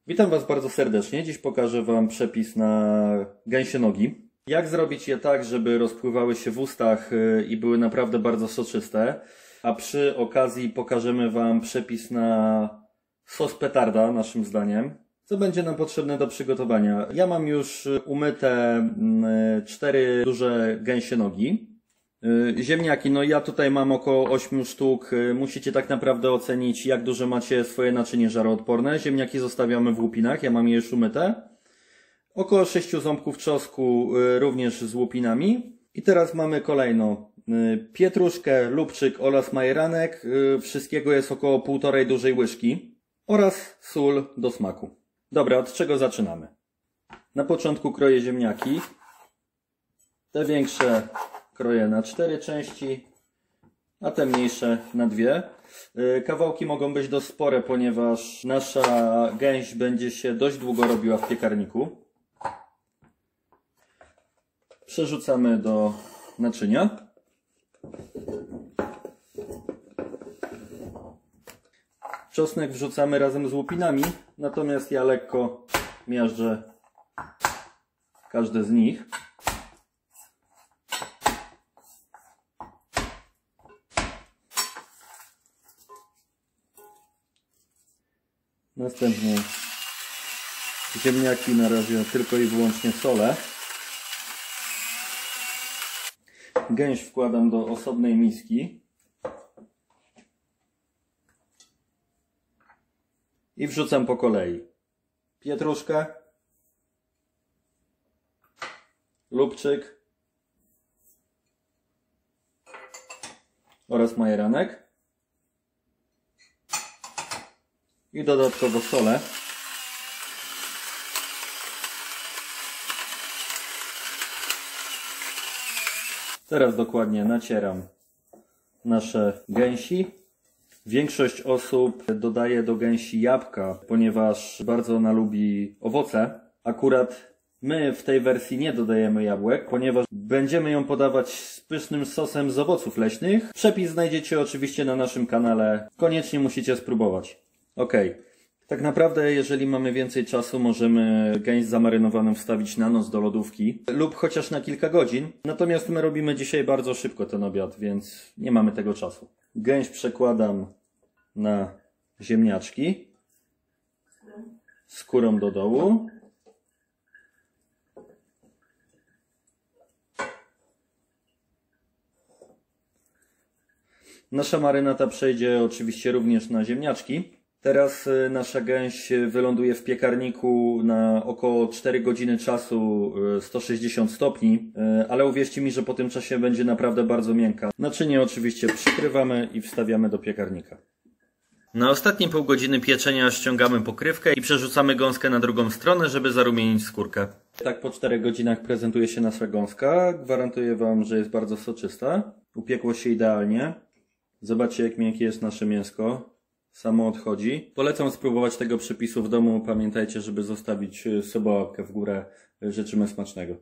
Witam Was bardzo serdecznie. Dziś pokażę Wam przepis na gęsie nogi. Jak zrobić je tak, żeby rozpływały się w ustach i były naprawdę bardzo soczyste. A przy okazji pokażemy Wam przepis na sos petarda, naszym zdaniem. Co będzie nam potrzebne do przygotowania? Ja mam już umyte 4 duże gęsie nogi. Ziemniaki, no ja tutaj mam około 8 sztuk. Musicie tak naprawdę ocenić, jak duże macie swoje naczynie żaroodporne. Ziemniaki zostawiamy w łupinach, ja mam je już umyte. Około 6 ząbków czosnku, również z łupinami. I teraz mamy kolejno pietruszkę, lubczyk oraz majeranek. Wszystkiego jest około 1,5 dużej łyżki. Oraz sól do smaku. Dobra, od czego zaczynamy? Na początku kroję ziemniaki. Te większe kroję na 4 części, a te mniejsze na 2. Kawałki mogą być dość spore, ponieważ nasza gęś będzie się dość długo robiła w piekarniku. Przerzucamy do naczynia. Czosnek wrzucamy razem z łupinami, natomiast ja lekko miażdżę każde z nich. Następnie ziemniaki na razie tylko i wyłącznie solę. Gęś wkładam do osobnej miski. I wrzucam po kolei pietruszkę, lubczyk oraz majeranek. I dodatkowo solę. Teraz dokładnie nacieram nasze gęsi. Większość osób dodaje do gęsi jabłka, ponieważ bardzo ona lubi owoce. Akurat my w tej wersji nie dodajemy jabłek, ponieważ będziemy ją podawać z pysznym sosem z owoców leśnych. Przepis znajdziecie oczywiście na naszym kanale. Koniecznie musicie spróbować. Ok. Tak naprawdę, jeżeli mamy więcej czasu, możemy gęś zamarynowaną wstawić na noc do lodówki lub chociaż na kilka godzin. Natomiast my robimy dzisiaj bardzo szybko ten obiad, więc nie mamy tego czasu. Gęś przekładam na ziemniaczki skórą do dołu. Nasza marynata przejdzie oczywiście również na ziemniaczki. Teraz nasza gęś wyląduje w piekarniku na około 4 godziny czasu, 160 stopni, ale uwierzcie mi, że po tym czasie będzie naprawdę bardzo miękka. Naczynie oczywiście przykrywamy i wstawiamy do piekarnika. Na ostatnie pół godziny pieczenia ściągamy pokrywkę i przerzucamy gąskę na drugą stronę, żeby zarumienić skórkę. Tak po 4 godzinach prezentuje się nasza gąska. Gwarantuję Wam, że jest bardzo soczysta. Upiekło się idealnie. Zobaczcie, jak miękkie jest nasze mięsko. Samo odchodzi. Polecam spróbować tego przepisu w domu. Pamiętajcie, żeby zostawić sobie łapkę w górę. Życzymy smacznego.